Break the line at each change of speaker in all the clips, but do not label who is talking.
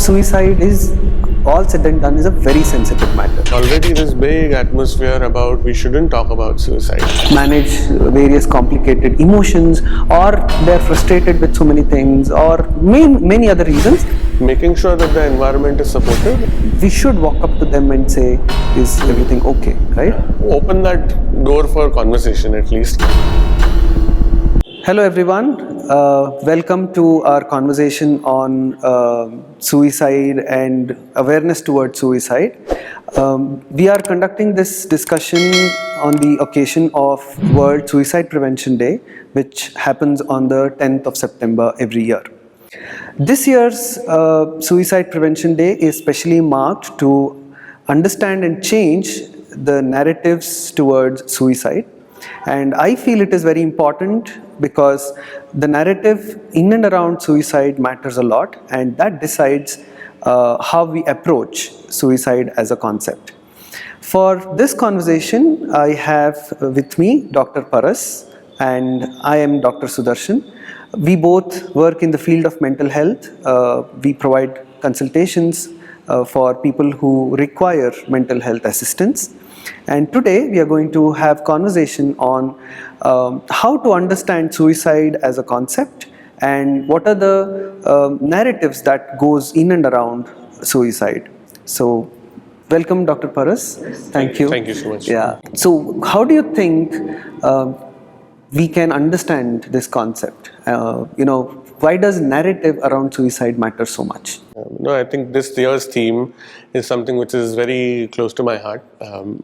suicide is, all said and done, is a very sensitive matter.
Already this big atmosphere about we shouldn't talk about suicide.
Manage various complicated emotions, or they're frustrated with so many things, or many other reasons.
Making sure that the environment is supportive.
We should walk up to them and say, is everything okay, right?
Open that door for conversation at least.
Hello everyone, welcome to our conversation on suicide and awareness towards suicide. We are conducting this discussion on the occasion of World Suicide Prevention Day, which happens on the 10th of September every year. This year's Suicide Prevention Day is specially marked to understand and change the narratives towards suicide. And I feel it is very important because the narrative in and around suicide matters a lot, and that decides how we approach suicide as a concept. For this conversation, I have with me Dr. Paras and I am Dr. Sudarshan. We both work in the field of mental health. We provide consultations for people who require mental health assistance. And today we are going to have conversation on how to understand suicide as a concept and what are the narratives that goes in and around suicide. So welcome Dr. Paras. Thank you.
Thank you so much.
Yeah. So how do you think we can understand this concept? Why does narrative around suicide matter so much?
No, I think this year's theme is something which is very close to my heart.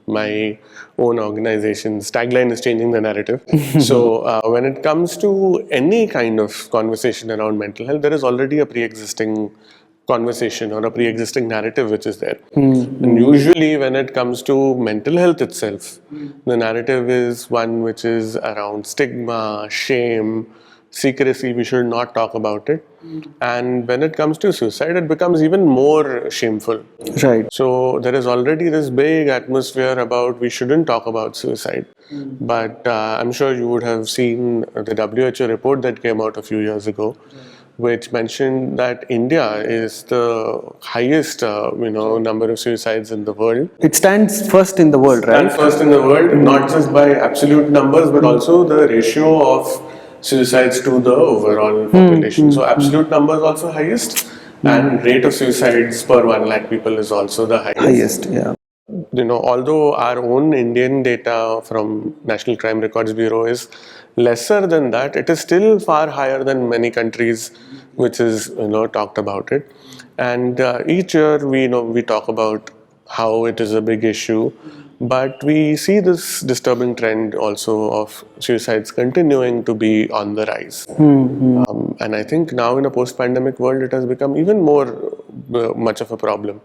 My own organization's tagline is changing the narrative. So when it comes to any kind of conversation around mental health, there is already a pre-existing conversation or a pre-existing narrative which is there. And usually when it comes to mental health itself, the narrative is one which is around stigma, shame, secrecy, we should not talk about it. And when it comes to suicide, it becomes even more shameful.
Right.
So there is already this big atmosphere about we shouldn't talk about suicide. But I'm sure you would have seen the WHO report that came out a few years ago, which mentioned that India is the highest, number of suicides in the world.
It stands first in the world, right?
And first in the world, not just by absolute numbers, but also the ratio of suicides to the overall population. So absolute numbers also highest, and rate of suicides per 1 lakh people is also the highest.
Yeah.
Although our own Indian data from National Crime Records Bureau is lesser than that, it is still far higher than many countries which is talked about it. And each year we talk about how it is a big issue, but we see this disturbing trend also of suicides continuing to be on the rise. And I think now in a post-pandemic world, it has become even more much of a problem.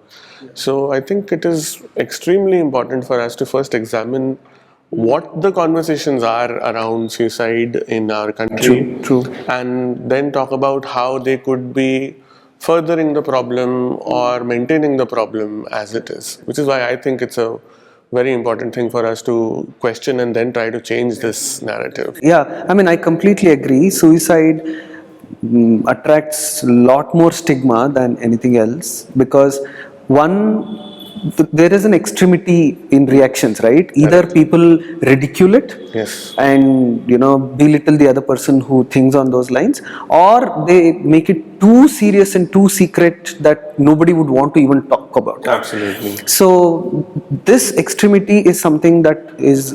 So I think it is extremely important for us to first examine what the conversations are around suicide in our country.
True.
And then talk about how they could be furthering the problem or maintaining the problem as it is, which is why I think it's a very important thing for us to question and then try to change this narrative.
Yeah, I completely agree. Suicide attracts a lot more stigma than anything else because there is an extremity in reactions, right? Either people ridicule it,
yes,
and belittle the other person who thinks on those lines, or they make it too serious and too secret that nobody would want to even talk about.
Absolutely.
So this extremity is something that is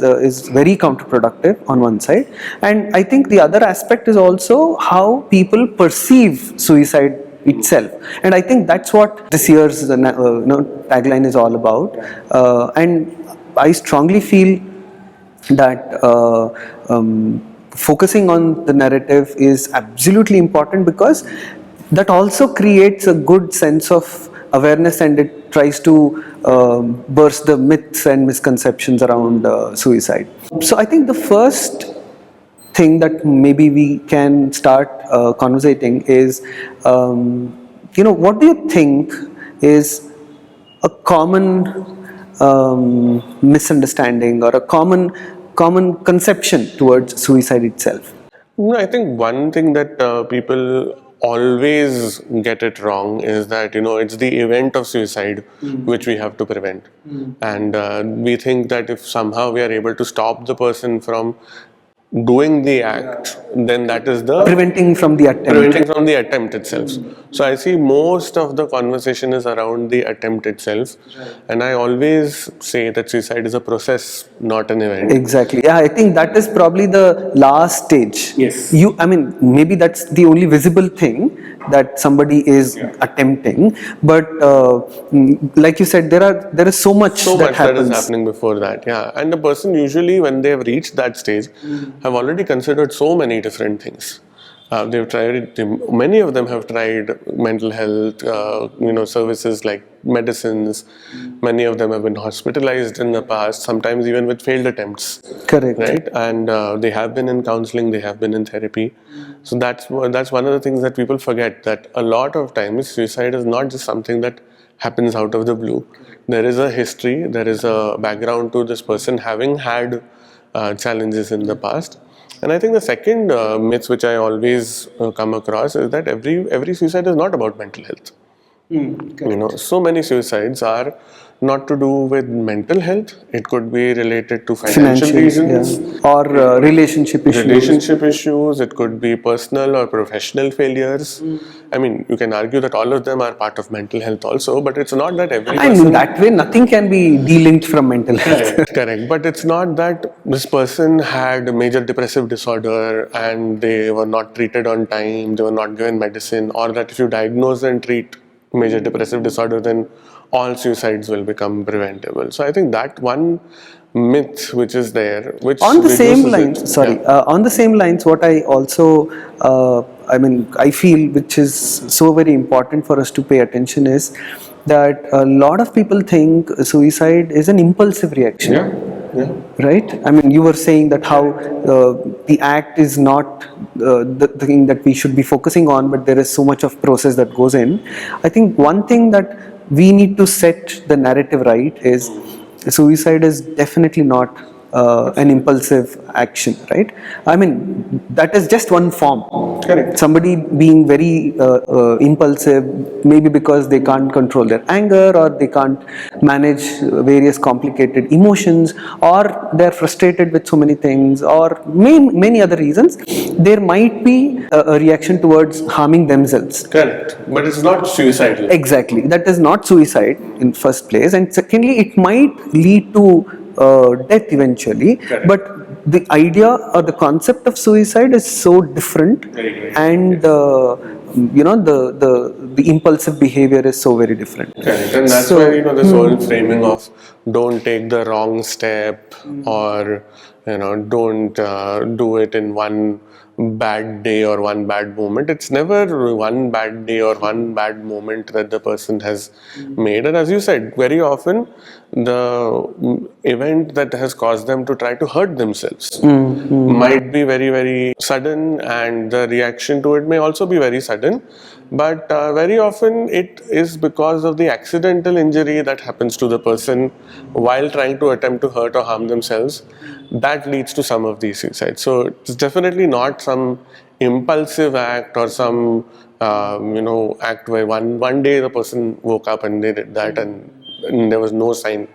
very counterproductive on one side, and I think the other aspect is also how people perceive suicide itself, and I think that's what this year's tagline is all about. And I strongly feel that focusing on the narrative is absolutely important because that also creates a good sense of awareness, and it tries to burst the myths and misconceptions around suicide. So I think the first thing that maybe we can start conversating is, what do you think is a common misunderstanding or a common conception towards suicide itself?
I think one thing that people always get it wrong is that, it's the event of suicide which we have to prevent. And we think that if somehow we are able to stop the person from doing the act, then that is the
Preventing from the attempt.
preventing from the attempt itself. So I see most of the conversation is around the attempt itself, and I always say that suicide is a process, not an event.
Exactly. Yeah, I think that is probably the last stage.
Yes.
I mean, maybe that's the only visible thing that somebody is attempting. But like you said, there is so much
So
that
much that is
happens.
happening before that, yeah. And the person usually, when they have reached that stage, have already considered so many different things. They've tried. Many of them have tried mental health, services like medicines. Many of them have been hospitalized in the past, sometimes even with failed attempts.
Correct.
Right, and they have been in counseling, they have been in therapy. So that's one of the things that people forget, that a lot of times suicide is not just something that happens out of the blue. There is a history, there is a background to this person having had challenges in the past. And I think the second myth which I always come across is that every suicide is not about mental health. So many suicides are not to do with mental health. It could be related to financial reasons,
or relationship issues.
It could be personal or professional failures. I mean, you can argue that all of them are part of mental health also, but it's not that every
And
person...
in that way, nothing can be delinked from mental health.
Correct. But it's not that this person had major depressive disorder and they were not treated on time, they were not given medicine, or that if you diagnose and treat major depressive disorder, then all suicides will become preventable. So I think that one myth which is there, which
On the same
reduces
lines,
it. Yeah.
on the same lines, what I also, I feel which is so very important for us to pay attention is that a lot of people think suicide is an impulsive reaction.
Yeah.
Right? I mean, you were saying that how the act is not the thing that we should be focusing on, but there is so much of process that goes in. I think one thing that we need to set the narrative right is suicide is definitely not an impulsive action, right? I mean, that is just one form.
Correct.
Somebody being very impulsive, maybe because they can't control their anger, or they can't manage various complicated emotions, or they're frustrated with so many things, or many other reasons. There might be a reaction towards harming themselves.
Correct. But it's not suicidal.
Exactly. That is not suicide in first place, and secondly, it might lead to death eventually.
Correct.
But the idea or the concept of suicide is so different, and the impulsive behavior is so very different.
Correct. And that's why this whole framing of don't take the wrong step, or don't do it in one bad day or one bad moment. It's never one bad day or one bad moment that the person has made. And as you said, very often the event that has caused them to try to hurt themselves might be very, very sudden, and the reaction to it may also be very sudden. But very often it is because of the accidental injury that happens to the person while trying to attempt to hurt or harm themselves that leads to some of these suicides. So it's definitely not some impulsive act or some act where one day the person woke up and they did that, and there was no sign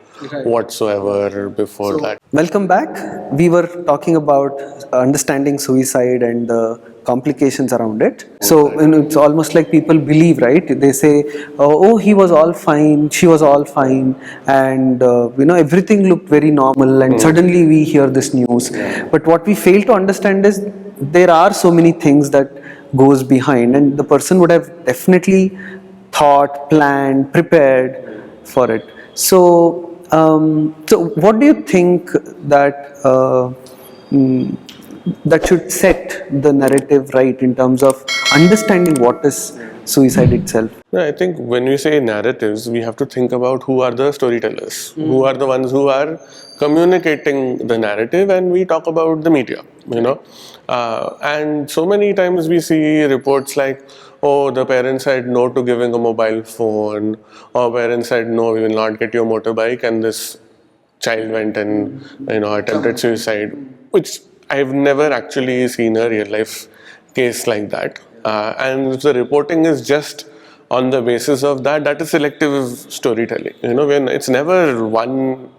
whatsoever before that.
Welcome back. We were talking about understanding suicide and the complications around it. So it's almost like people believe, right? They say, "Oh, he was all fine, she was all fine, and everything looked very normal." And suddenly we hear this news. But what we fail to understand is there are so many things that goes behind, and the person would have definitely thought, planned, prepared for it. So what do you think that that should set the narrative right in terms of understanding what is suicide itself?
I think when we say narratives, we have to think about who are the storytellers, who are the ones who are communicating the narrative, and we talk about the media, and so many times we see reports like, oh, the parents said no to giving a mobile phone, or parents said no, we will not get your motorbike, and this child went and attempted suicide, which I've never actually seen a real life case like that. and if the reporting is just on the basis of that, that is selective storytelling. When it's never one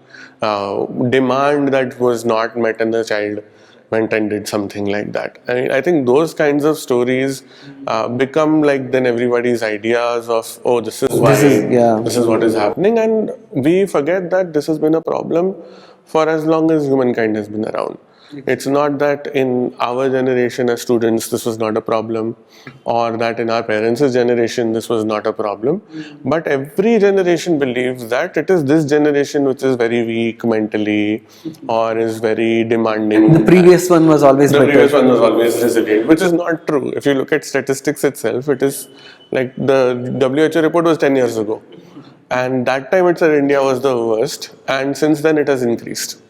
demand that was not met and the child went and did something like that. I think those kinds of stories become like then everybody's ideas of, oh, this is why, this is what is happening, and we forget that this has been a problem for as long as humankind has been around. It's not that in our generation as students this was not a problem, or that in our parents' generation this was not a problem, but every generation believes that it is this generation which is very weak mentally or is very demanding.
The previous one was always better.
The previous one was always resilient, which is not true. If you look at statistics itself, it is like the WHO report was 10 years ago, and that time it said India was the worst, and since then it has increased.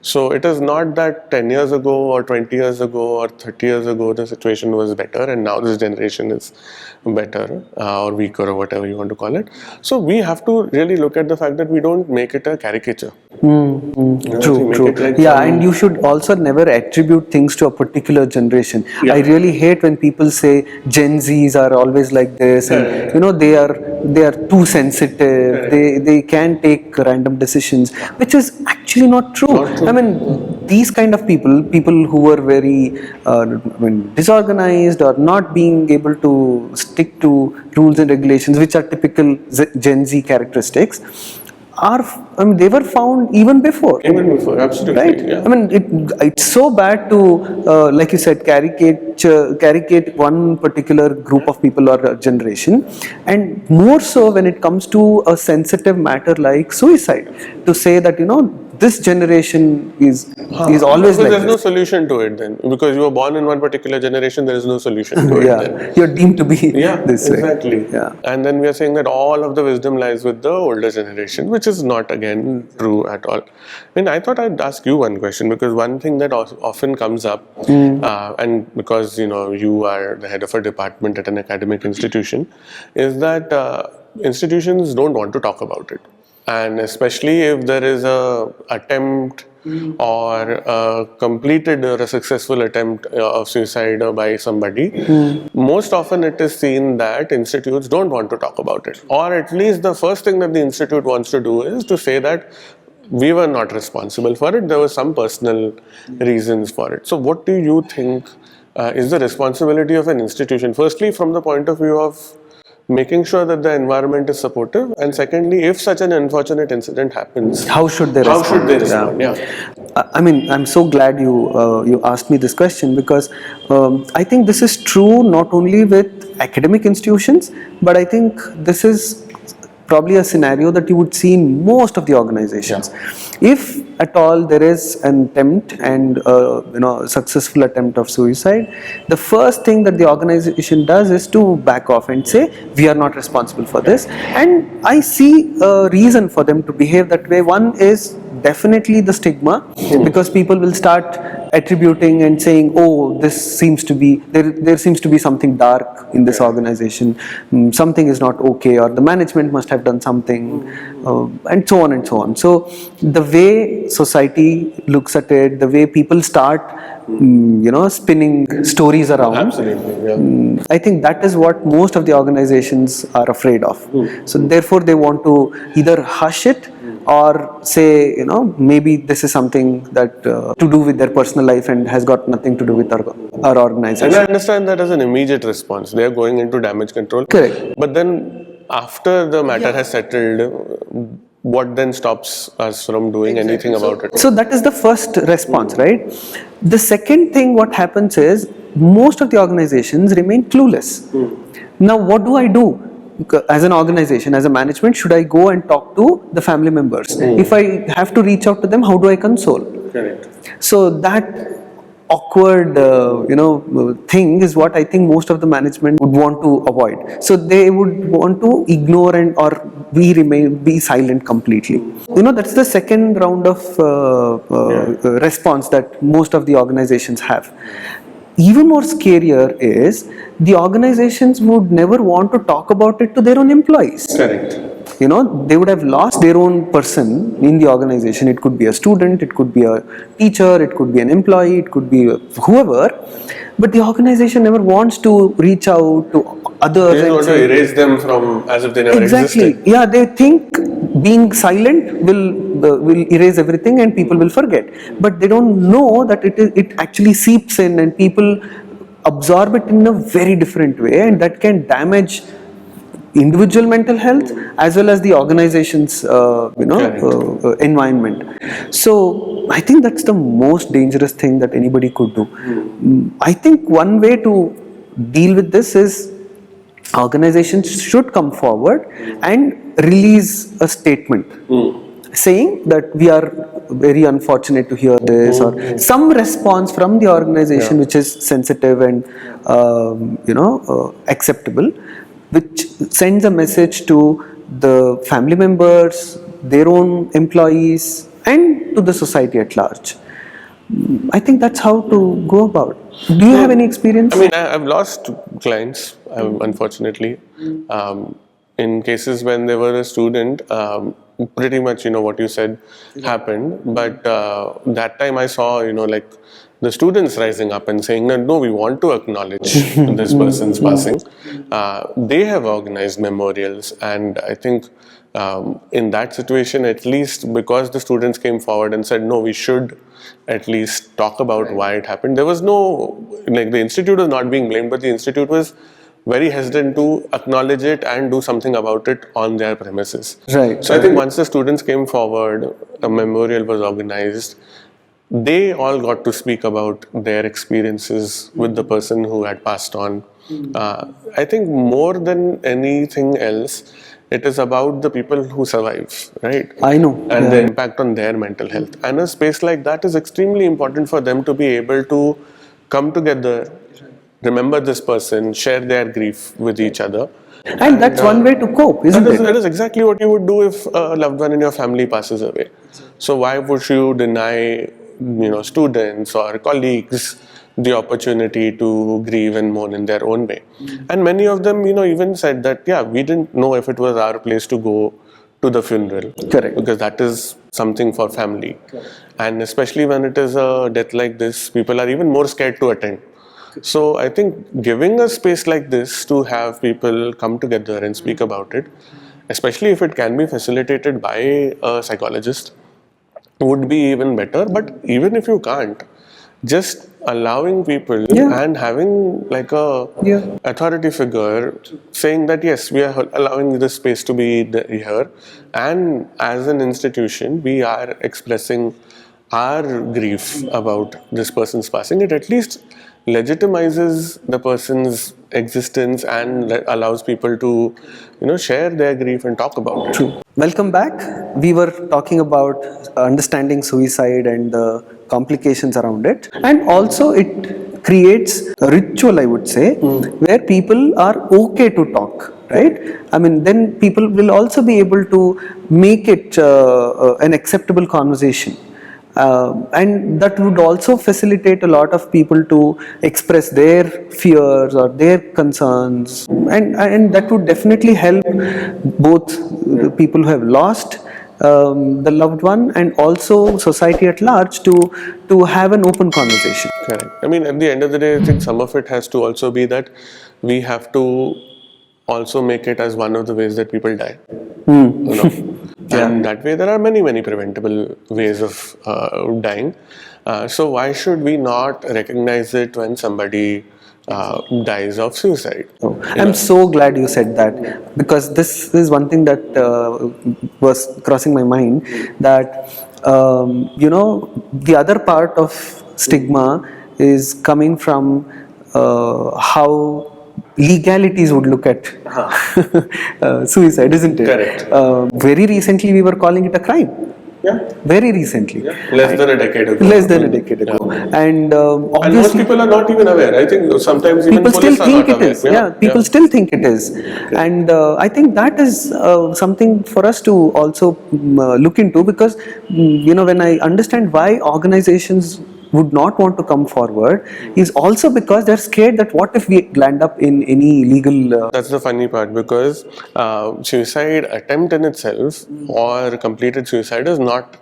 So it is not that 10 years ago or 20 years ago or 30 years ago the situation was better and now this generation is better or weaker or whatever you want to call it. So we have to really look at the fact that we don't make it a caricature.
True. And you should also never attribute things to a particular generation. I really hate when people say Gen Zs are always like this, and they are too sensitive. They can take random decisions, which is actually not true. I mean, these kind of people who were very disorganized or not being able to stick to rules and regulations, which are typical Gen Z characteristics, they were found even before.
Absolutely.
Right?
Yeah.
I mean, it's so bad to, like you said, caricate one particular group of people or generation, and more so when it comes to a sensitive matter like suicide, to say that, this generation is always like
there's
this.
no solution to it then, because you were born in one particular generation. There is no solution to it then.
You're deemed to be this
exactly.
way. Yeah.
And then we are saying that all of the wisdom lies with the older generation, which is not again true at all. I thought I'd ask you one question, because one thing that often comes up, and because you are the head of a department at an academic institution, is that institutions don't want to talk about it. And especially if there is a attempt or a completed or a successful attempt of suicide by somebody, most often it is seen that institutes don't want to talk about it. Or at least the first thing that the institute wants to do is to say that we were not responsible for it, there were some personal reasons for it. So what do you think is the responsibility of an institution? Firstly, from the point of view of making sure that the environment is supportive, and secondly, if such an unfortunate incident happens,
how should they respond? I'm so glad you asked me this question, because I think this is true not only with academic institutions, but I think this is probably a scenario that you would see in most of the organizations. If at all there is an attempt and successful attempt of suicide, the first thing that the organization does is to back off and say we are not responsible for this. And I see a reason for them to behave that way. One is definitely the stigma, because people will start attributing and saying, oh, this seems to be there seems to be something dark in this organization, something is not okay, or the management must have done something, and so on and so on. So the way society looks at it, the way people start spinning stories around,
absolutely,
I think that is what most of the organizations are afraid of. So therefore they want to either hush it or say, maybe this is something that to do with their personal life and has got nothing to do with our organization.
And I understand that as an immediate response. They are going into damage control.
Correct.
But then after the matter has settled, what then stops us from doing anything about it?
So that is the first response, right? The second thing what happens is most of the organizations remain clueless. Now what do I do? As an organization, as a management, should I go and talk to the family members? If I have to reach out to them, how do I console?
Correct.
So that awkward thing is what I think most of the management would want to avoid. So they would want to ignore or be silent completely. That's the second round of response that most of the organizations have. even more scarier is the organizations would never want to talk about it to their own employees.
Correct.
You know, they would have lost their own person in the organization. It could be a student, it could be a teacher, it could be an employee, it could be whoever, but the organization never wants to reach out to others.
They want to erase them from as if they never
Exactly.
existed.
Yeah, they think being silent will erase everything and people will forget. But they don't know that it actually seeps in and people absorb it in a very different way, and that can damage individual mental health as well as the organization's environment. So I think that's the most dangerous thing that anybody could do. I think one way to deal with this is organizations should come forward and release a statement saying that we are very unfortunate to hear this, or some response from the organization which is sensitive and acceptable, which sends a message to the family members, their own employees, and to the society at large. I think that's how to go about. Do you have any experience?
I mean, I've lost clients, unfortunately, in cases when they were a student. Pretty much, what you said happened. But that time I saw, like the students rising up and saying, no, we want to acknowledge this person's passing. They have organized memorials, and I think in that situation, at least because the students came forward and said, no, we should at least talk about why it happened. There was no, the institute was not being blamed, but the institute was very hesitant to acknowledge it and do something about it on their premises.
Right.
So I think once the students came forward, a memorial was organized. They all got to speak about their experiences with the person who had passed on. I think more than anything else, it is about the people who survive, right?
I know.
And the impact on their mental health. And a space like that is extremely important for them to be able to come together, remember this person, share their grief with each other.
And that's one way to cope, isn't it?
That is exactly what you would do if a loved one in your family passes away. So why would you deny, students or colleagues the opportunity to grieve and mourn in their own way? And many of them, even said that, we didn't know if it was our place to go to the funeral.
Correct.
Because that is something for family. Correct. And especially when it is a death like this, people are even more scared to attend. So I think giving a space like this to have people come together and speak about it, especially if it can be facilitated by a psychologist, would be even better. But even if you can't, just allowing people and having like a authority figure saying that yes, we are allowing this space to be here, and as an institution we are expressing our grief about this person's passing. It at least legitimizes the person's existence and allows people to share their grief and talk about it.
True. Welcome back. We were talking about understanding suicide and the complications around it, and also it creates a ritual, I would say, where people are okay to talk, right? I mean, then people will also be able to make it an acceptable conversation. And that would also facilitate a lot of people to express their fears or their concerns, and that would definitely help both the people who have lost the loved one and also society at large to have an open conversation.
Correct. I mean, at the end of the day, I think some of it has to also be that we have to also make it as one of the ways that people die. And that way there are many preventable ways of dying. So why should we not recognize it when somebody dies of suicide?
I'm so glad you said that, because this is one thing that was crossing my mind, that the other part of stigma is coming from how legalities would look at suicide, isn't it?
Correct.
Very recently we were calling it a crime.
Yeah.
Very recently.
Yeah. Less than a decade ago.
Less than a decade ago. And obviously,
and most people are not even aware. I think sometimes even
people still think it is.
People
still think it is. And I think that is something for us to also look into, because when I understand why organizations would not want to come forward is also because they're scared that what if we land up in any legal
That's the funny part, because suicide attempt in itself or completed suicide is not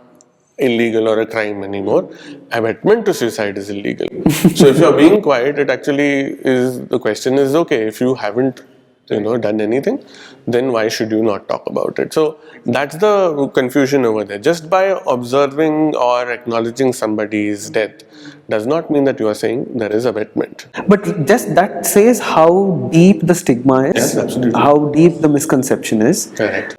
illegal or a crime anymore. Abetment to suicide is illegal. So if you're being quiet, it actually is, the question is, okay, if you haven't done anything, then why should you not talk about it? So that's the confusion over there. Just by observing or acknowledging somebody's death does not mean that you are saying there is abetment.
But just that says how deep the stigma is,
Yes, absolutely.
how deep the misconception is.
Correct.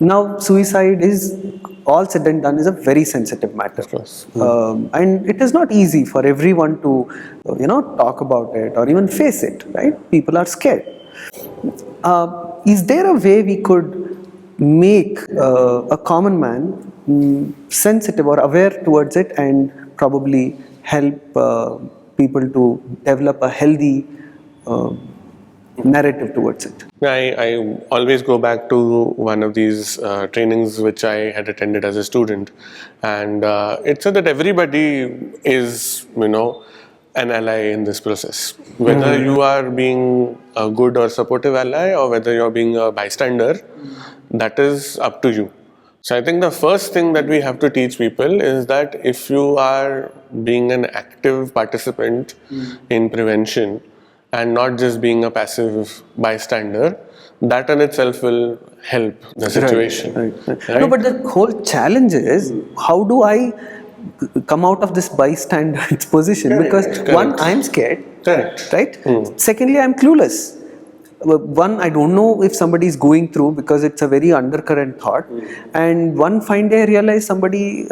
Now, suicide is, all said and done, is a very sensitive matter.
Of course.
And it is not easy for everyone to, talk about it or even face it, right? People are scared. Is there a way we could make a common man sensitive or aware towards it and probably help people to develop a healthy narrative towards it?
I always go back to one of these trainings which I had attended as a student, and it said that everybody is, an ally in this process. Whether you are being a good or supportive ally or whether you're being a bystander, that is up to you. So I think the first thing that we have to teach people is that if you are being an active participant in prevention and not just being a passive bystander, that in itself will help the situation.
Right. No, but the whole challenge is, how do I come out of this bystander's position? Because one, I'm scared,
Correct.
right? Secondly, I'm clueless. One, I don't know if somebody is going through, because it's a very undercurrent thought, and one fine day I realize somebody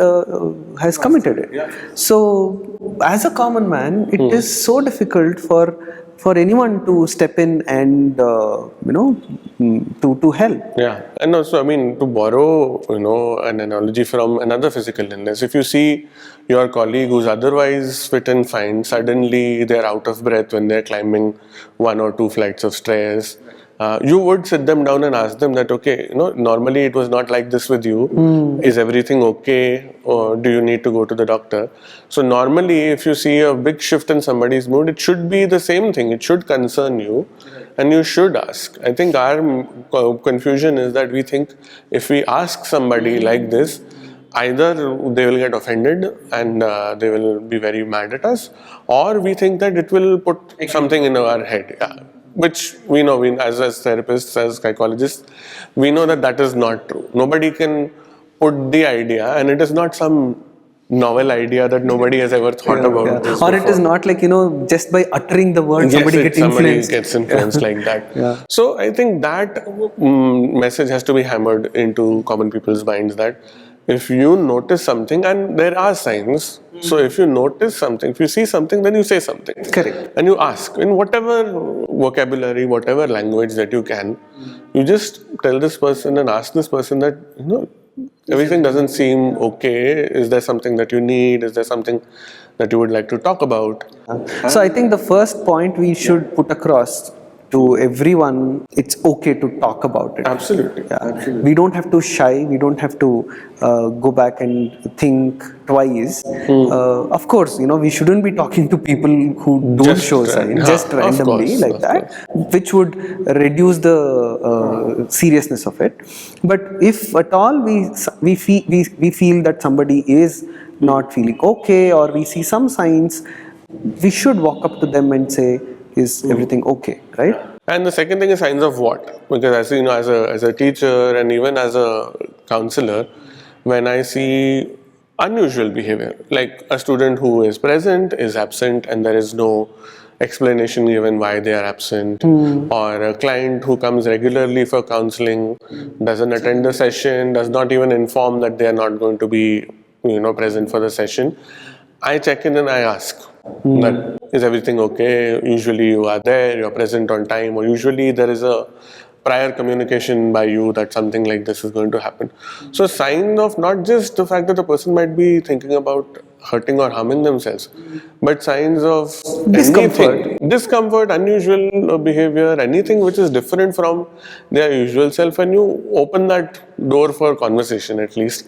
has committed it. So as a common man, it is so difficult for anyone to step in and to help.
Yeah, and also, to borrow, an analogy from another physical illness, if you see your colleague who's otherwise fit and fine, suddenly they're out of breath when they're climbing 1 or 2 flights of stairs, you would sit them down and ask them that, okay, normally it was not like this with you. Is everything okay? Or do you need to go to the doctor? So normally, if you see a big shift in somebody's mood, it should be the same thing. It should concern you and you should ask. I think our confusion is that we think if we ask somebody like this, either they will get offended and they will be very mad at us, or we think that it will put something in our head. Yeah. Which we know, as therapists, as psychologists, we know that is not true. Nobody can put the idea, and it is not some novel idea that nobody has ever thought about. This
or
before.
It is not like, just by uttering the word, somebody gets influenced.
Like that. So I think that message has to be hammered into common people's minds, that if you notice something, and there are signs, so if you notice something, if you see something, then you say something.
Correct.
And you ask in whatever vocabulary, whatever language that you can, you just tell this person and ask this person that, everything doesn't seem okay. Is there something that you need? Is there something that you would like to talk about?
So I think the first point we should put across to everyone, it's okay to talk about it.
Absolutely.
We don't have to shy, we don't have to go back and think twice. Of course, we shouldn't be talking to people who don't
Just
show signs, just randomly like that, which would reduce the seriousness of it. But if at all we feel that somebody is not feeling okay, or we see some signs, we should walk up to them and say, is everything okay, right?
And the second thing is signs of what? Because as a teacher and even as a counselor, when I see unusual behavior, like a student who is present is absent and there is no explanation given why they are absent, or a client who comes regularly for counseling, doesn't attend the session, does not even inform that they are not going to be present for the session, I check in and I ask that, is everything okay? Usually you are there, you're present on time, or usually there is a prior communication by you that something like this is going to happen. So sign of not just the fact that the person might be thinking about hurting or harming themselves, but signs of discomfort, unusual behavior, anything which is different from their usual self, and you open that door for conversation at least.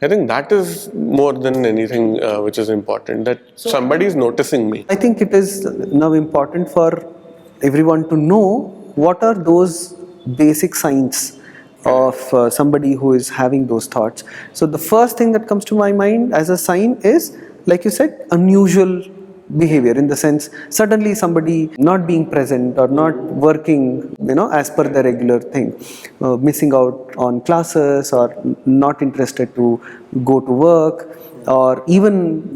I think that is more than anything which is important, that somebody is noticing me.
I think it is now important for everyone to know what are those basic signs of somebody who is having those thoughts. So the first thing that comes to my mind as a sign is, like you said, unusual behavior, in the sense suddenly somebody not being present or not working, as per the regular thing, missing out on classes, or not interested to go to work, or even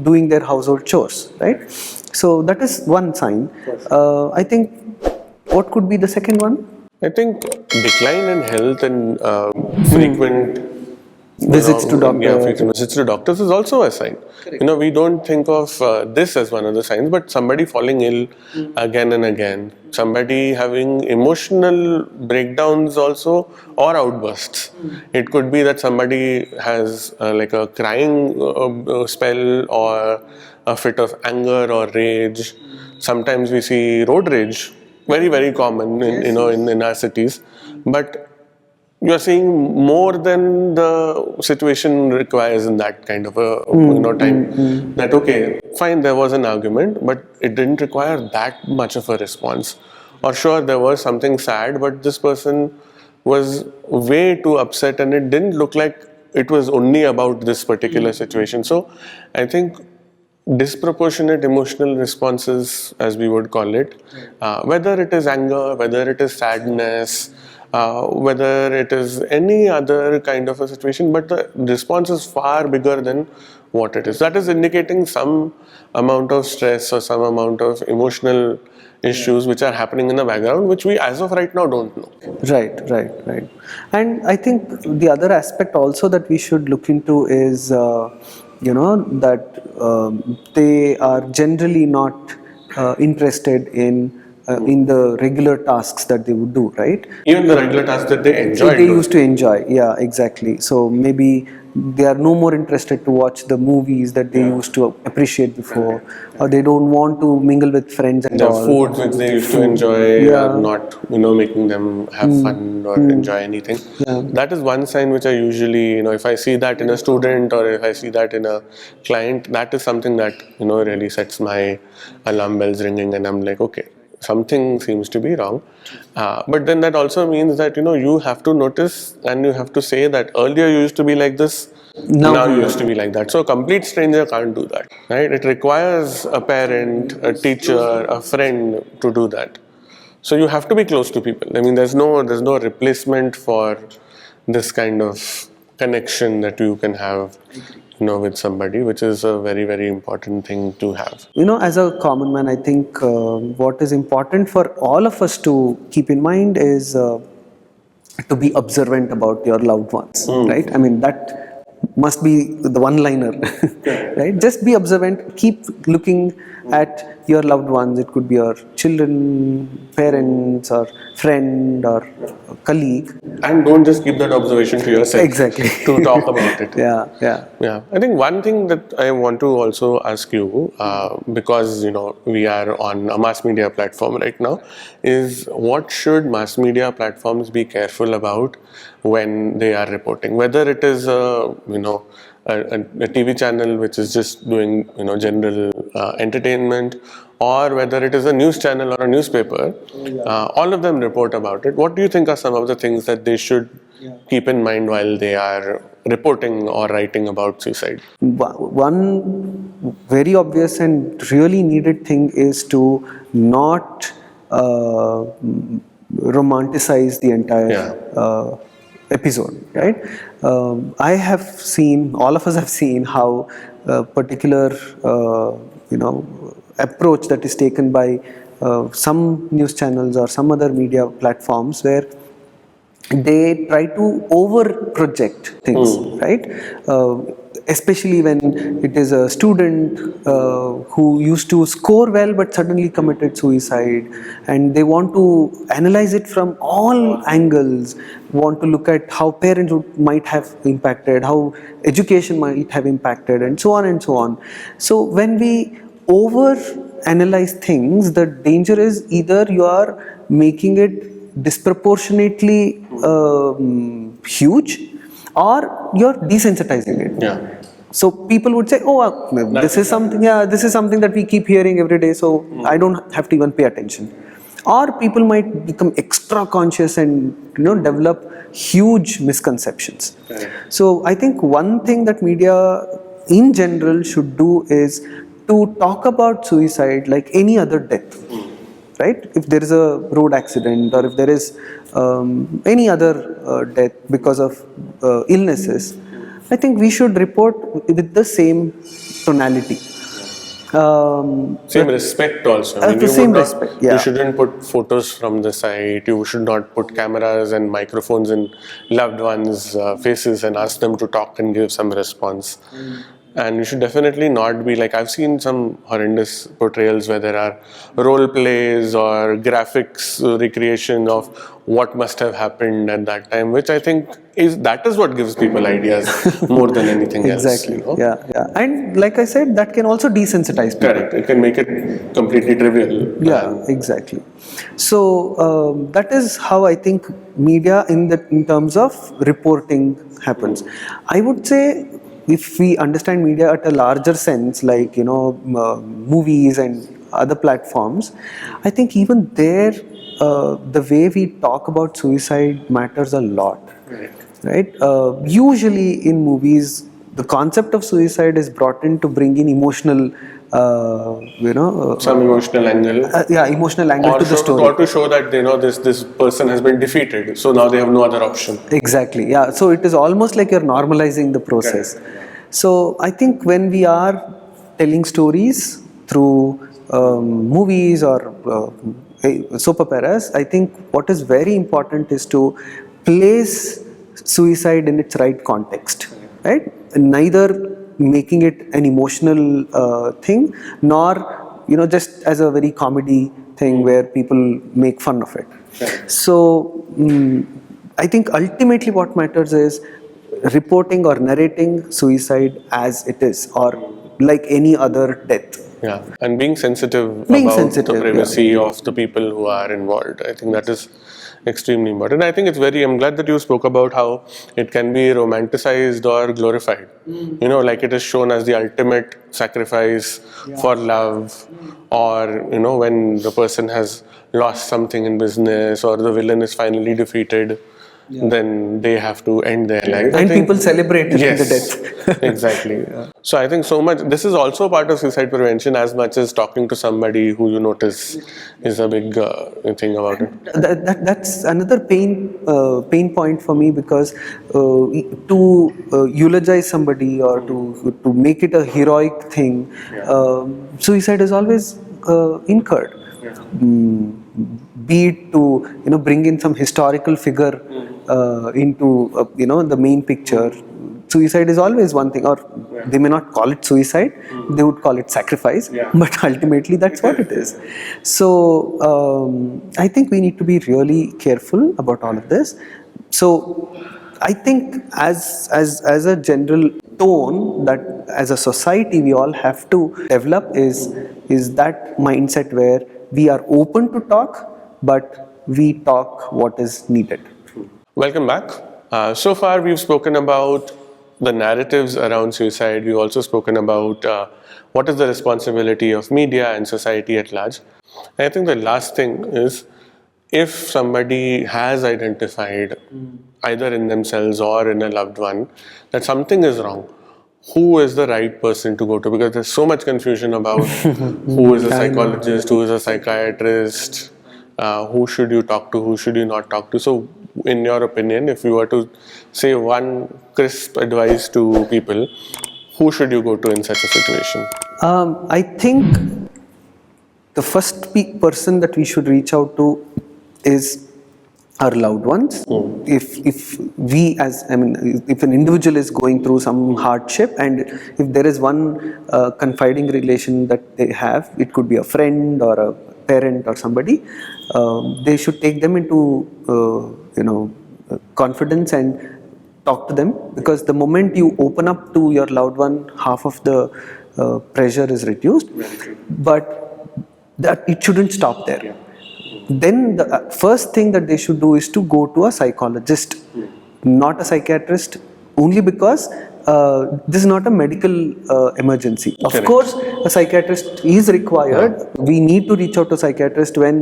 doing their household chores, right? So that is one sign. I think, what could be the second one?
I think decline in health and frequent
Visits to
Yeah,
doctor.
frequent visits to doctors is also a sign. We don't think of this as one of the signs, but somebody falling ill again and again, somebody having emotional breakdowns also, or outbursts. It could be that somebody has like a crying spell, or a fit of anger or rage. Sometimes we see road rage, very very common in our cities, but you are seeing more than the situation requires in that kind of a time. That okay, fine, there was an argument, but it didn't require that much of a response. Or sure, there was something sad, but this person was way too upset, and it didn't look like it was only about this particular situation. So I think disproportionate emotional responses, as we would call it, whether it is anger, whether it is sadness, whether it is any other kind of a situation, but the response is far bigger than what it is. That is indicating some amount of stress or some amount of emotional issues which are happening in the background, which we as of right now don't know.
Right. And I think the other aspect also that we should look into is, that they are generally not interested in the regular tasks that they would do, right?
Even the regular tasks that they enjoy
They
doing.
used to enjoy, yeah, exactly. So maybe they are no more interested to watch the movies that they used to appreciate before, or they don't want to mingle with friends and
The
all.
foods which they used to enjoy
Yeah.
are not, making them have fun or enjoy anything. That is one sign which I usually, if I see that in a student or if I see that in a client, that is something that, really sets my alarm bells ringing, and I'm like, okay, something seems to be wrong. But then that also means that, you have to notice and you have to say that earlier you used to be like this, now you used to be like that. So a complete stranger can't do that, right? It requires a parent, a teacher, a friend to do that. So you have to be close to people. I mean, there's no replacement for this kind of connection that you can have, with somebody, which is a very, very important thing to have.
As a common man, I think what is important for all of us to keep in mind is to be observant about your loved ones, right? I mean, that must be the one-liner, right? Just be observant, keep looking at your loved ones. It could be your children, parents, or friend, or colleague.
And don't just keep that observation to yourself.
Exactly.
To talk about it.
Yeah.
I think one thing that I want to also ask you, because we are on a mass media platform right now, is what should mass media platforms be careful about when they are reporting? Whether it is a TV channel which is just doing general entertainment, or whether it is a news channel or a newspaper, all of them report about it. What do you think are some of the things that they should keep in mind while they are reporting or writing about suicide?
One very obvious and really needed thing is to not romanticize the entire episode, right? I have seen, all of us have seen how a particular approach that is taken by some news channels or some other media platforms, where they try to over project things, right? Especially when it is a student who used to score well but suddenly committed suicide, and they want to analyze it from all angles, want to look at how parents might have impacted, how education might have impacted, and so on and so on. So when we over analyze things, the danger is either you are making it disproportionately huge, or you're desensitizing it.
Yeah.
So people would say, "Oh, this is something. Yeah, this is something that we keep hearing every day. So I don't have to even pay attention." Or people might become extra conscious and develop huge misconceptions. So I think one thing that media in general should do is to talk about suicide like any other death. Right? If there is a road accident or if there is any other death because of illnesses, I think we should report with the same tonality.
Same respect also. I mean,
the same respect, yeah.
You shouldn't put photos from the site. You should not put cameras and microphones in loved ones' faces and ask them to talk and give some response. And you should definitely not be like, I've seen some horrendous portrayals where there are role plays or graphics recreation of what must have happened at that time, which I think is what gives people ideas more than anything else.
Exactly. Yeah. And like I said, that can also desensitize people.
Correct. It can make it completely trivial.
Yeah, exactly. So that is how I think media in terms of reporting happens. I would say, if we understand media at a larger sense, like movies and other platforms, I think even there the way we talk about suicide matters a lot. Right? Usually in movies, the concept of suicide is brought in to bring in emotional,
some emotional angle.
Emotional angle to the story.
Or to show that this person has been defeated, so now they have no other option.
Exactly. Yeah. So it is almost like you're normalizing the process. Okay. So I think when we are telling stories through movies or soap operas, I think what is very important is to place suicide in its right context, right? Neither making it an emotional thing, nor just as a very comedy thing where people make fun of it. So I think ultimately what matters is reporting or narrating suicide as it is, or like any other death.
Yeah, and being sensitive about the privacy of the people who are involved. I think that is extremely important. I think I'm glad that you spoke about how it can be romanticized or glorified. Like it is shown as the ultimate sacrifice for love, or when the person has lost something in business or the villain is finally defeated. Then they have to end their life.
And people celebrate the death.
Exactly. So I think so much, this is also part of suicide prevention as much as talking to somebody who you notice is a big thing about it.
That's another pain point for me, because to eulogize somebody or to make it a heroic thing, suicide is always incurred. Be it to bring in some historical figure into the main picture. Suicide is always one thing, or they may not call it suicide, they would call it sacrifice, but ultimately that's what it is. So I think we need to be really careful about all of this. So I think as a general tone that as a society we all have to develop is that mindset where we are open to talk, but we talk what is needed.
Welcome back. So far we've spoken about the narratives around suicide. We've also spoken about what is the responsibility of media and society at large. And I think the last thing is, if somebody has identified either in themselves or in a loved one that something is wrong, who is the right person to go to? Because there's so much confusion about who is a psychologist, who is a psychiatrist, who should you talk to, who should you not talk to. So in your opinion, if you were to say one crisp advice to people, who should you go to in such a situation?
I think the first person that we should reach out to is our loved ones. If we if an individual is going through some hardship, and if there is one confiding relation that they have, it could be a friend or a parent or somebody, they should take them into confidence and talk to them, because the moment you open up to your loved one, half of the pressure is reduced. But that it shouldn't stop there. Then the first thing that they should do is to go to a psychologist, not a psychiatrist, only because this is not a medical emergency. Of
Correct.
course, a psychiatrist is required. We need to reach out to a psychiatrist when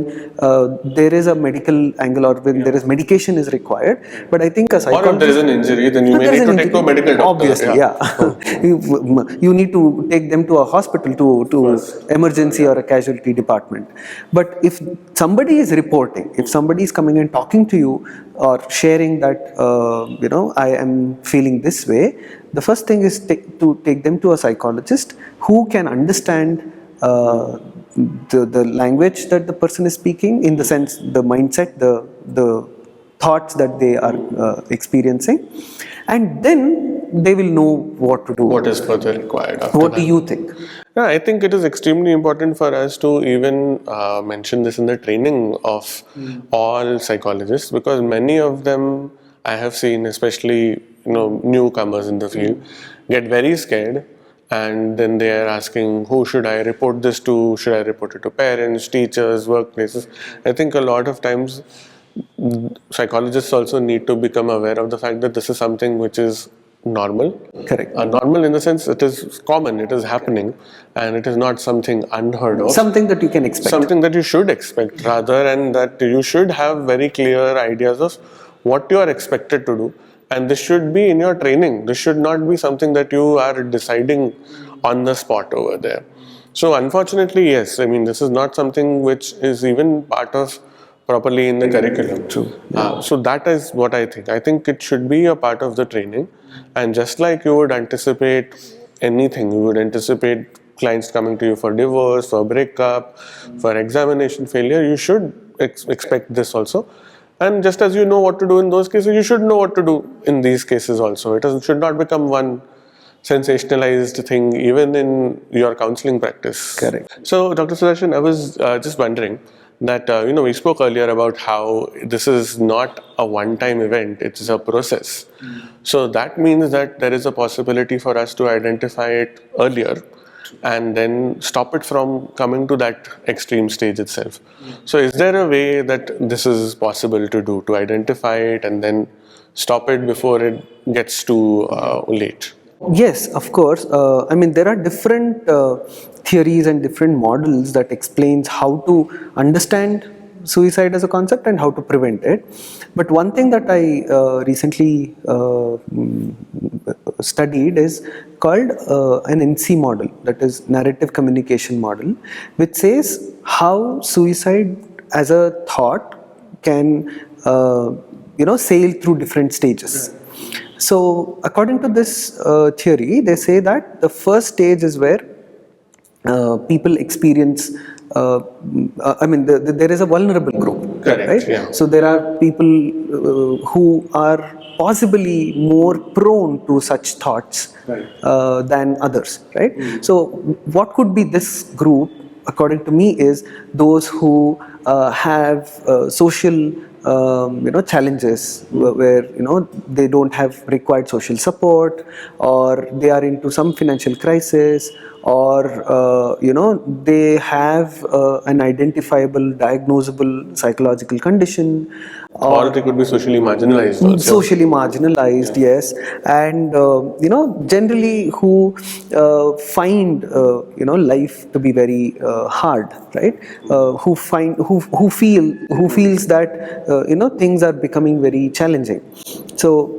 there is a medical angle or when there is medication is required. But I think a
Or
psychologist.
if there is an injury, then you
If
may
there is
need
an
to take to a
injury,
medical doctor.
obviously, yeah. You need to take them to a hospital, to emergency or a casualty department. But if somebody is reporting, if somebody is coming and talking to you or sharing that, I am feeling this way, the first thing is to take them to a psychologist who can understand the language that the person is speaking, in the sense, the mindset, the thoughts that they are experiencing, and then they will know what to do.
What is further required after
What
that?
do you think?
Yeah, I think it is extremely important for us to even mention this in the training of all psychologists, because many of them I have seen, especially newcomers in the field, get very scared, and then they are asking, who should I report this to? Should I report it to parents, teachers, workplaces? I think a lot of times psychologists also need to become aware of the fact that this is something which is normal.
Correct.
Normal in the sense it is common, it is happening, and it is not something unheard of.
Something that you can expect.
Something that you should expect rather, and that you should have very clear ideas of what you are expected to do. And this should be in your training. This should not be something that you are deciding on the spot over there. So unfortunately, yes, I mean, this is not something which is even part of properly in the curriculum.
True.
So that is what I think. I think it should be a part of the training. And just like you would anticipate anything, you would anticipate clients coming to you for divorce, for breakup, for examination failure, you should expect this also. And just as you know what to do in those cases, you should know what to do in these cases also. It should not become one sensationalized thing even in your counseling practice.
Correct.
So, Dr. Sudarshan, I was just wondering that, we spoke earlier about how this is not a one-time event, it's a process. So that means that there is a possibility for us to identify it earlier and then stop it from coming to that extreme stage itself. So is there a way that this is possible to do, to identify it and then stop it before it gets too late?
Yes, of course. I mean, there are different theories and different models that explains how to understand suicide as a concept and how to prevent it. But one thing that I recently studied is called an NC model, that is narrative communication model, which says how suicide as a thought can sail through different stages. So according to this theory, they say that the first stage is where people experience, there is a vulnerable group,
Correct,
right?
yeah.
So there are people who are possibly more prone to such thoughts than others, right? So what could be this group, according to me, is those who have social challenges where they don't have required social support, or they are into some financial crisis, or they have an identifiable, diagnosable psychological condition,
Or they could be socially marginalized also.
Socially marginalized, yes, and generally who find life to be very hard, right? Who feels that things are becoming very challenging. So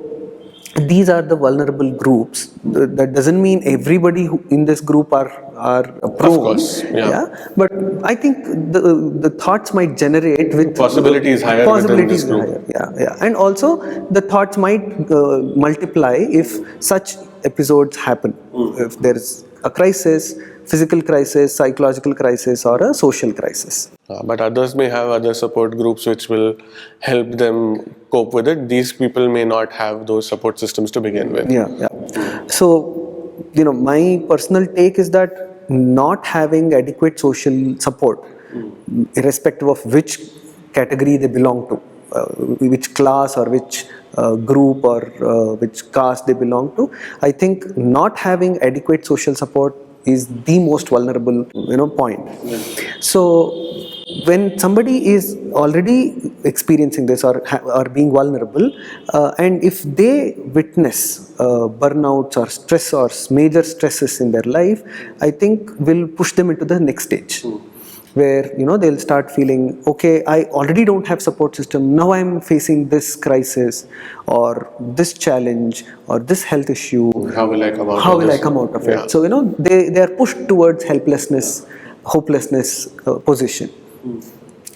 these are the vulnerable groups. That doesn't mean everybody in this group are prone.
Of course, yeah.
But I think the thoughts might generate with
Possibility is higher within this group.
Yeah. And also the thoughts might multiply if such episodes happen. If there is a crisis, physical crisis, psychological crisis, or a social crisis.
But others may have other support groups which will help them cope with it. These people may not have those support systems to begin with.
Yeah. So, my personal take is that not having adequate social support, irrespective of which category they belong to, which class or which group or which caste they belong to, I think not having adequate social support is the most vulnerable point. So when somebody is already experiencing this or being vulnerable, and if they witness burnouts or stress or major stresses in their life, I think will push them into the next stage. Where they'll start feeling, okay, I already don't have support system, now I'm facing this crisis or this challenge or this health issue.
How will I come out
How
of
will
this?
I come out of
Yeah.
it? So they are pushed towards helplessness, hopelessness position.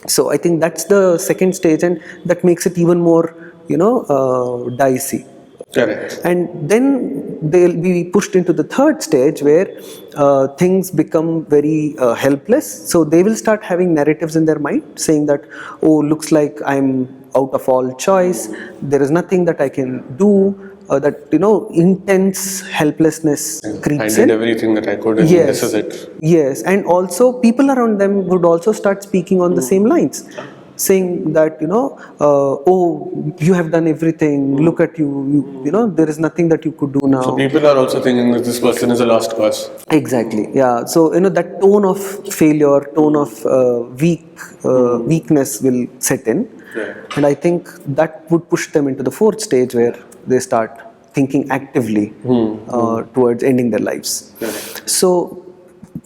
So I think that's the second stage, and that makes it even more dicey.
Correct.
And then they'll be pushed into the third stage where things become very helpless. So they will start having narratives in their mind saying that, oh, looks like I'm out of all choice. There is nothing that I can do. That intense helplessness creeps
I
in.
did everything that I could, and
Yes.
this is it.
Yes, and also people around them would also start speaking on the same lines, saying that oh, you have done everything. Look at you. There is nothing that you could do now.
So people are also thinking that this person is a lost cause.
Exactly. Yeah. So that tone of failure, tone of weakness will set in, and I think that would push them into the fourth stage where they start thinking actively towards ending their lives. So,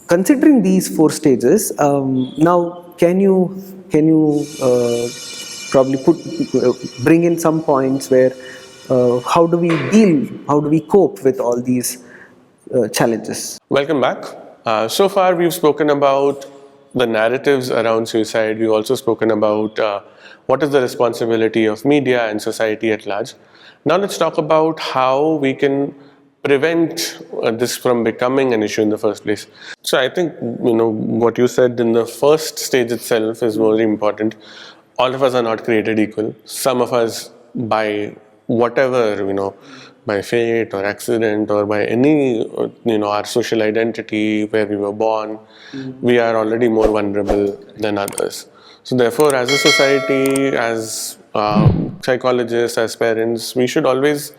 considering these four stages, now can you probably bring in some points where how do we cope with all these challenges?
Welcome back. So far, we've spoken about the narratives around suicide. We've also spoken about what is the responsibility of media and society at large. Now, let's talk about how we can prevent this from becoming an issue in the first place. So, I think what you said in the first stage itself is very important. All of us are not created equal. Some of us, by whatever by fate or accident or by any our social identity, where we were born, we are already more vulnerable than others. So therefore, as a society, as psychologists, as parents, we should always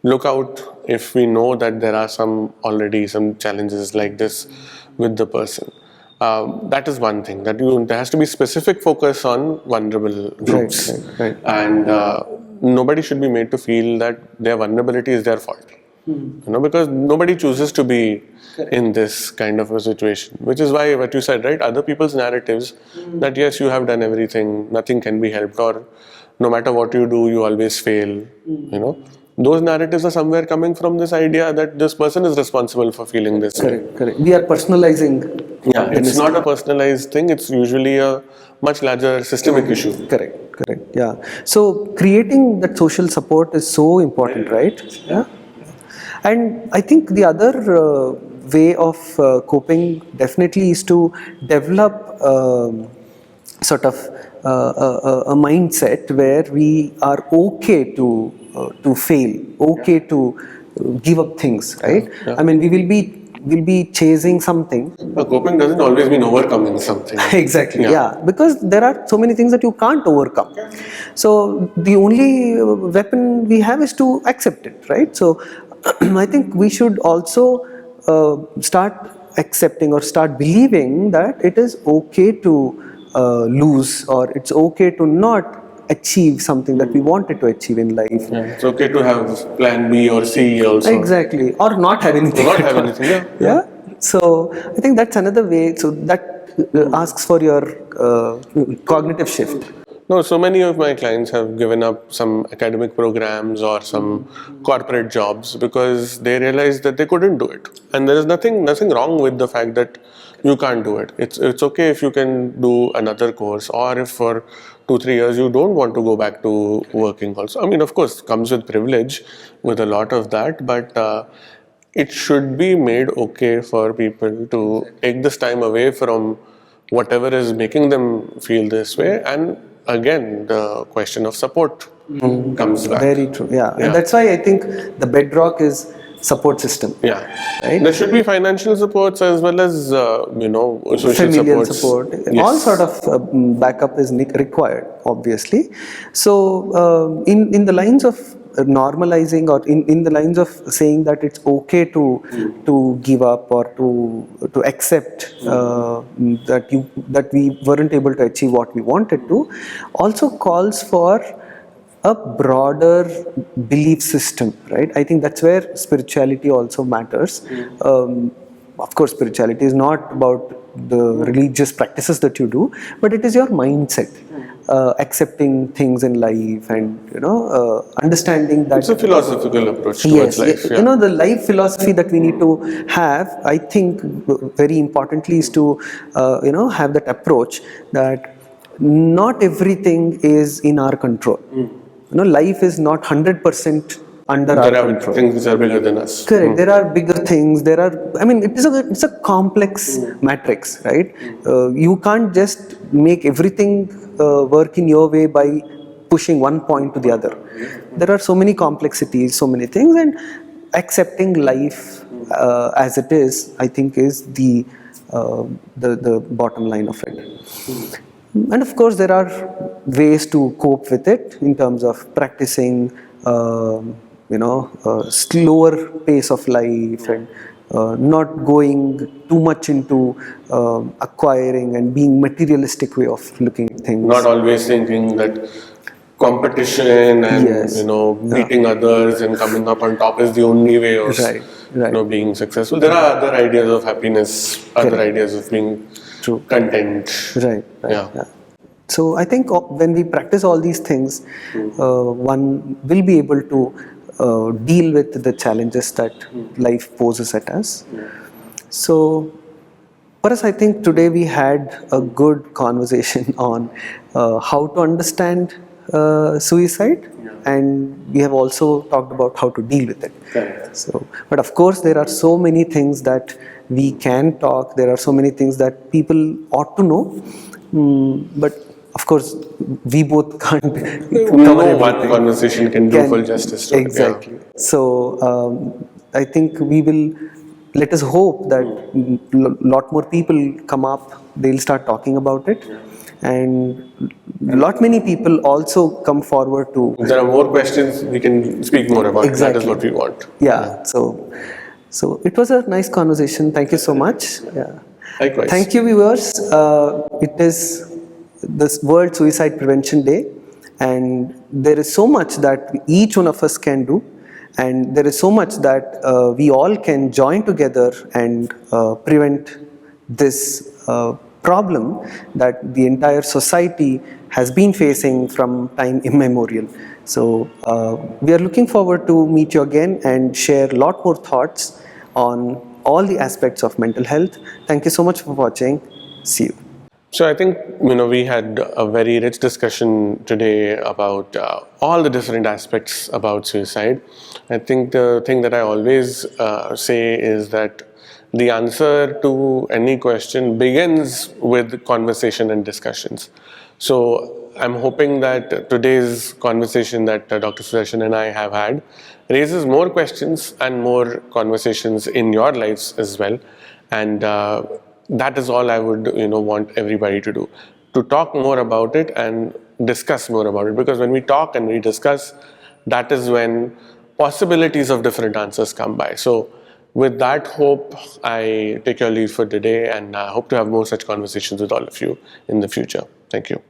look out if we know that there are already some challenges like this with the person. That is one thing, that there has to be specific focus on vulnerable groups.
Right.
And nobody should be made to feel that their vulnerability is their fault. Because nobody chooses to be in this kind of a situation, which is why what you said, right? Other people's narratives that yes, you have done everything, nothing can be helped, or no matter what you do, you always fail. Those narratives are somewhere coming from this idea that this person is responsible for feeling this way.
Correct. We are personalizing.
Yeah, it's not a personalized thing. It's usually a much larger systemic issue.
Correct. Yeah. So creating that social support is so important, right? Yeah. And I think the other way of coping definitely is to develop sort of a mindset where we are okay to fail, okay to give up things, right? I mean, we'll be chasing something.
Coping doesn't always mean overcoming something.
Exactly, yeah, because there are so many things that you can't overcome. So the only weapon we have is to accept it, right? So I think we should also start accepting or start believing that it is okay to lose, or it's okay to not achieve something that we wanted to achieve in life.
It's okay to have plan B or C also.
Exactly, or not have anything.
Not have anything,
yeah. So I think that's another way. So that asks for your cognitive shift.
No, so many of my clients have given up some academic programs or some corporate jobs because they realized that they couldn't do it. And there is nothing wrong with the fact that you can't do it. It's okay if you can do another course, or if for 2-3 years you don't want to go back to working also. I mean, of course, comes with privilege with a lot of that, but it should be made okay for people to take this time away from whatever is making them feel this way. And again, the question of support comes back.
Very true. Yeah. And that's why I think the bedrock is support system.
Yeah.
Right?
There should be financial supports as well as social
familial
supports.
support.
Yes.
All sort of backup is required, obviously. So in the lines of normalizing, or in the lines of saying that it's okay to give up or to accept that we weren't able to achieve what we wanted to, also calls for a broader belief system, right? I think that's where spirituality also matters. Of course, spirituality is not about the religious practices that you do, but it is your mindset, accepting things in life, and understanding that
It's a philosophical approach
yes,
towards life.
the life philosophy that we need to have, I think, very importantly, is to have that approach that not everything is in our control. Life is not 100% under our
There are
control.
things which are bigger than us.
Correct. There are bigger things. It's a complex matrix, right? You can't just make everything work in your way by pushing one point to the other. There are so many complexities, so many things, and accepting life as it is, I think, is the bottom line of it. And of course, there are ways to cope with it in terms of practicing, slower pace of life, and not going too much into acquiring and being materialistic way of looking at things.
Not always thinking that competition and
Yes.
beating others and coming up on top is the only way of
Right.
being successful. There are other ideas of happiness, other ideas of being
True.
content.
Right.
Yeah.
So I think when we practice all these things, one will be able to deal with the challenges that life poses at us. So for us, I think today we had a good conversation on how to understand suicide, and we have also talked about how to deal with it.
Correct.
So, but of course, there are so many things that we can talk. There are so many things that people ought to know. But of course, we both can't cover
No one
everything.
conversation can do full justice to it.
Exactly. So I think we will. Let us hope that lot more people come up. They'll start talking about it, and many people also come forward to.
If there are more questions, we can speak more about it. That is what we want.
Yeah. So it was a nice conversation. Thank you so much. Yeah.
Likewise.
Thank you, viewers. It is this World Suicide Prevention Day, and there is so much that each one of us can do, and there is so much that we all can join together and prevent this problem that the entire society has been facing from time immemorial. So we are looking forward to meet you again and share a lot more thoughts on all the aspects of mental health. Thank you so much for watching. See you.
So I think we had a very rich discussion today about all the different aspects about suicide. I think the thing that I always say is that the answer to any question begins with conversation and discussions. So I'm hoping that today's conversation that Dr. Sudarshan and I have had raises more questions and more conversations in your lives as well. And that is all I would want everybody to do, to talk more about it and discuss more about it, because when we talk and we discuss, that is when possibilities of different answers come by. So with that hope, I take your leave for today, and I hope to have more such conversations with all of you in the future. Thank you.